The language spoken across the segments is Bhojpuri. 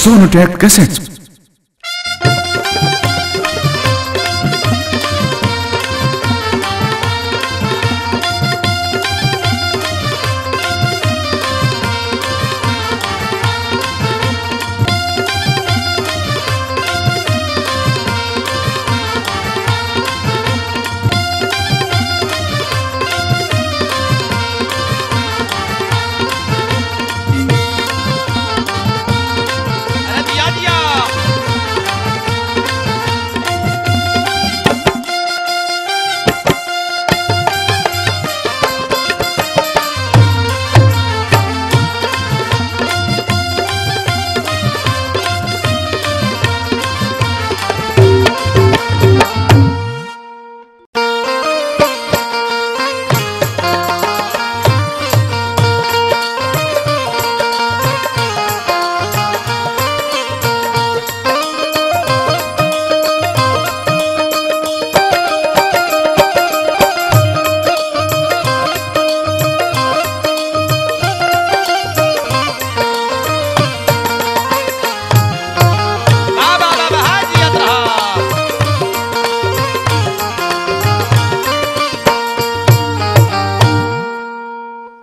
Sonotech cassettes.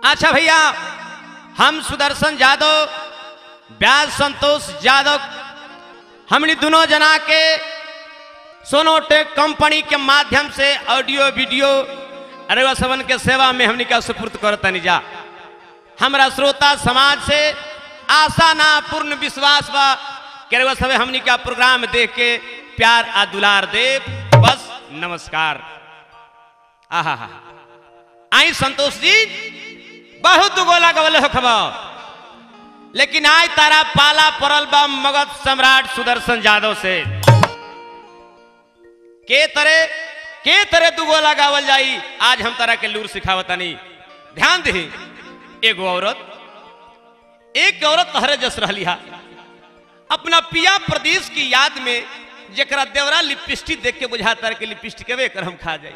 अच्छा भैया, हम सुदर्शन यादव, व्यास संतोष यादव, हमने दोनों जना के सोनोटेक कंपनी के माध्यम से ऑडियो वीडियो अरे सवन के सेवा में हमने का सुपुर्द करता निजा। हमारा श्रोता समाज से आशा ना पूर्ण विश्वास बा कि सब हमने का प्रोग्राम देख के प्यार आ दुलार दे। बस नमस्कार। आहा हा, आई संतोष जी बहुत गोला गवल हो खबर, लेकिन आज तारा पाला परल बा मगध सम्राट सुदर्शन यादव से। के तरह दुगोला गावल जाई, आज हम तारा के लूर सिखावतानी। ध्यान दे, एक औरत तहरे जस रहली हा अपना पिया प्रदेश की याद में, जकरा देवरा लिपस्टिक देख के बुझाता कि लिपस्टिक कर हम खा जाए।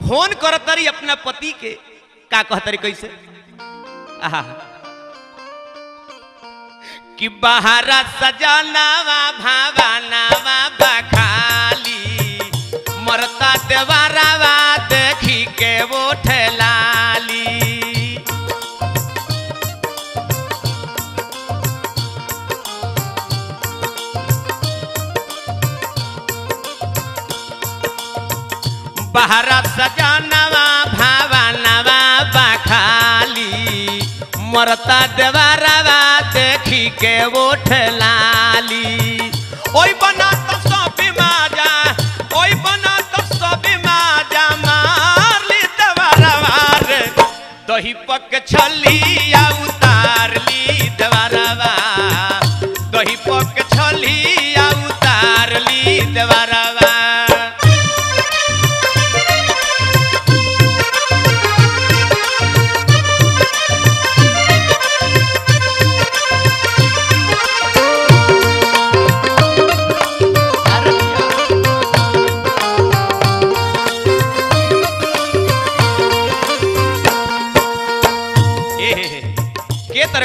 फोन करतरी अपना पति के, का कहतरी कैसे? आहा, कि बहारा सजनावा भावनावा बखाली, मरता देवरावा देखी के वो ठेलाली। बहारा सजनावा भावनावा बखाली, मरता देवरावा देखी के वो ठेलाली। ओई बना तो सब माजा, ओई बना तो सब माजा, मार ली देवरावा रे दही पक छलिया उतार ली देवरावा, दही पक छलिया उतार ली देवरावा।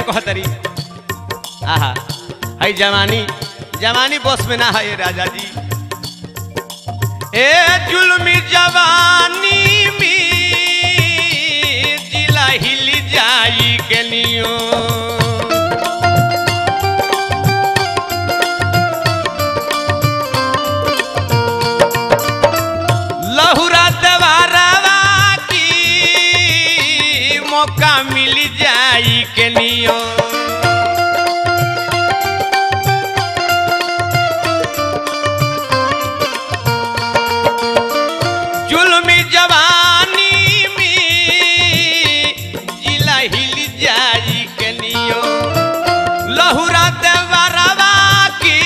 कहतरी आहा, है जवानी बस में ना है राजा जी। ए जुल्मी जवानी में जिला हिल जाई के नियो, लहुरा देवरावा की मौका मिल जाई के नियो। जुल्मी जवानी में जिला हिल जाई के नियो, लहुरा देवरावा की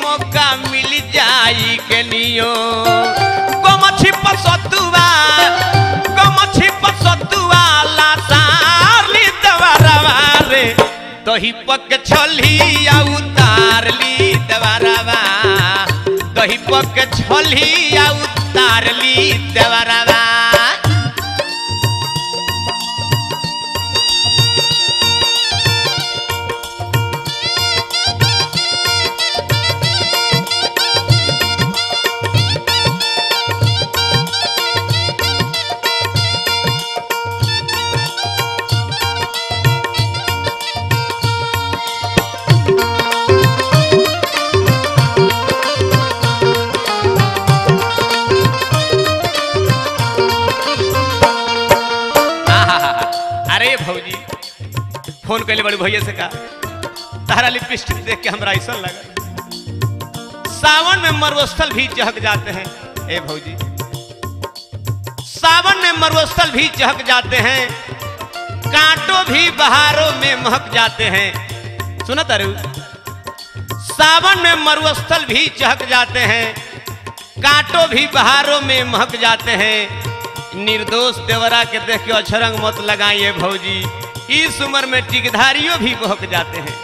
मौका मिल जाई के नियो। गमछी पर सतुआ, गमछी पर सतुआ लासार ली देवरावा रे दही पक छलिया उतार ली देवरावा, दही पक छलिया उतार ली देवरावा। भौजी फोन कैले बड़े भैया से का तारा लिपस्टिक देख के हमरा ऐसा लगा। सावन में मरुस्थल भी चहक जाते हैं ए भौजी, सावन में मरुस्थल भी चहक जाते हैं, कांटों भी बहारों में महक जाते हैं। सुना तारू, सावन में मरुस्थल भी चहक जाते हैं, कांटों भी बहारों में महक जाते हैं। निर्दोष देवरा के देख के अछरंग मत लगाइए भौजी, इस उम्र में टिकधारियों भी बहक जाते हैं।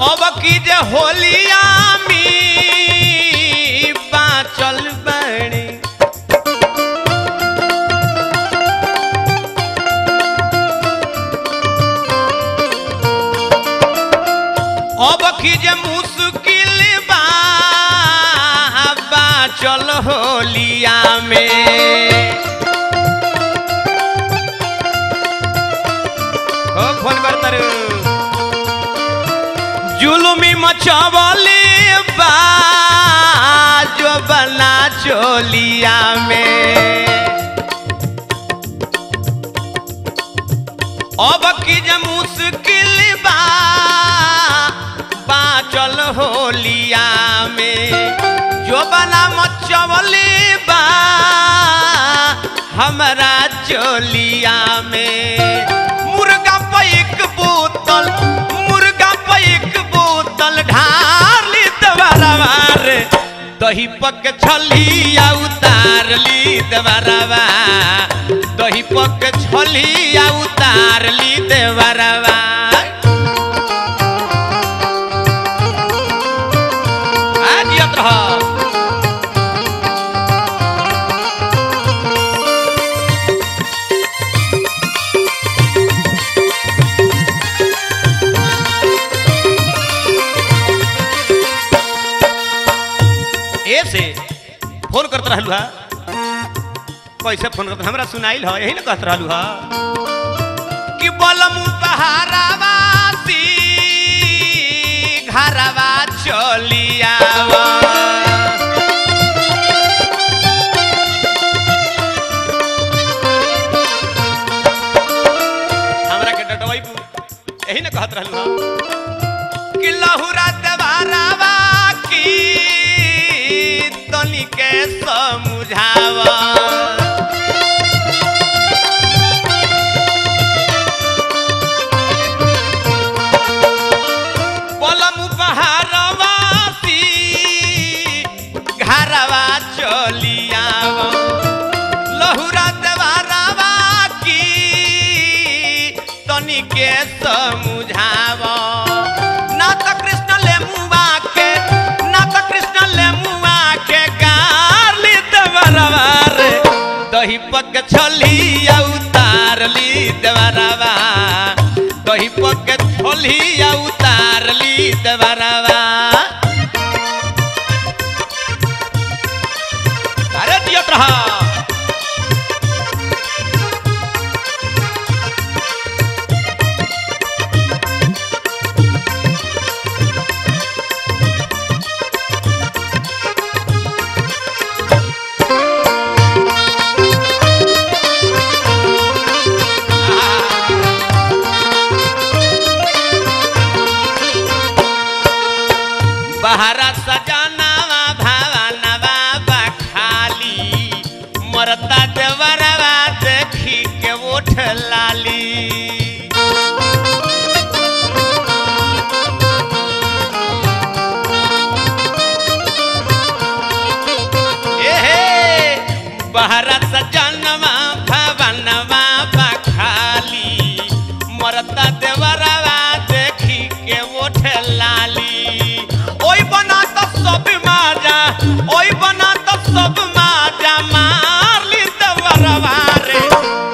अब की जे होलिया में बाँचल बड़ी, अब की जे मुश्किल बाँचल होलिया में। फोन करता रू जुलुमी मचावले बा जो बना चोलिया में। अब की जे मुश्किल बाँचल होलिया में, जो बना मचावले बा हमारा चोलिया में। मुर्गा पे एक बोतल, मुर्गा पे एक बोतल ढाली दबरवा रे, दही पक छलिया उतार ली दबरवा, दही पक छलिया उतार ली दबरवा। आज याद रहा से फोन करते रहलू हा। कैसे फोन करते हमरा सुनाइल हो, यही ना कहते रहलू हा कि बलम बहारावासी घरवा चलियावा। हमरा के डटवाई यही ना कहते रहलू हा कि लहुरा देवारावा की के समझावा। बलम बहारवासी घरवा चलियावा, लहुरा देवारावा की तनी के समझावा। ना तो कृष्ण ले मुआ के, ना तो कृष्ण ले मुआ के गाली देवरवा रे, दही पक छलिया उतार ली देवरवा, दही पक छलिया उतार ली देवरवा। अरे दियत रहा बहरा सजनवा भवनवा बखाली, मरता देवरवा देखी के ओठ लाली। बहरा सजनवा भवनवा बखाली, मरता देवरवा देखी के ओठ लाली। ओई बना तो सब माजा, ओई बना तो सब माजा मार ली देवरवा रे,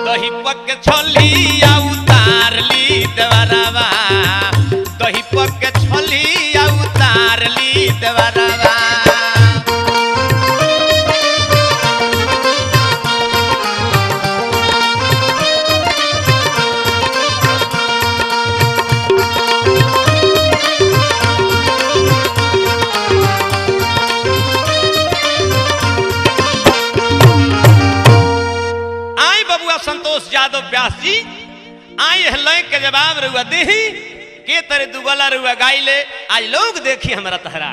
दही पक छलिया उतार ली देवरवा, दही पक छलिया उतार ली देवरवा। बबुआ संतोष यादव व्यास जी आई लय के जवाब रुआ दे के तरह दुगला रुआ गाइले आज लोग देखी हमारा तहरा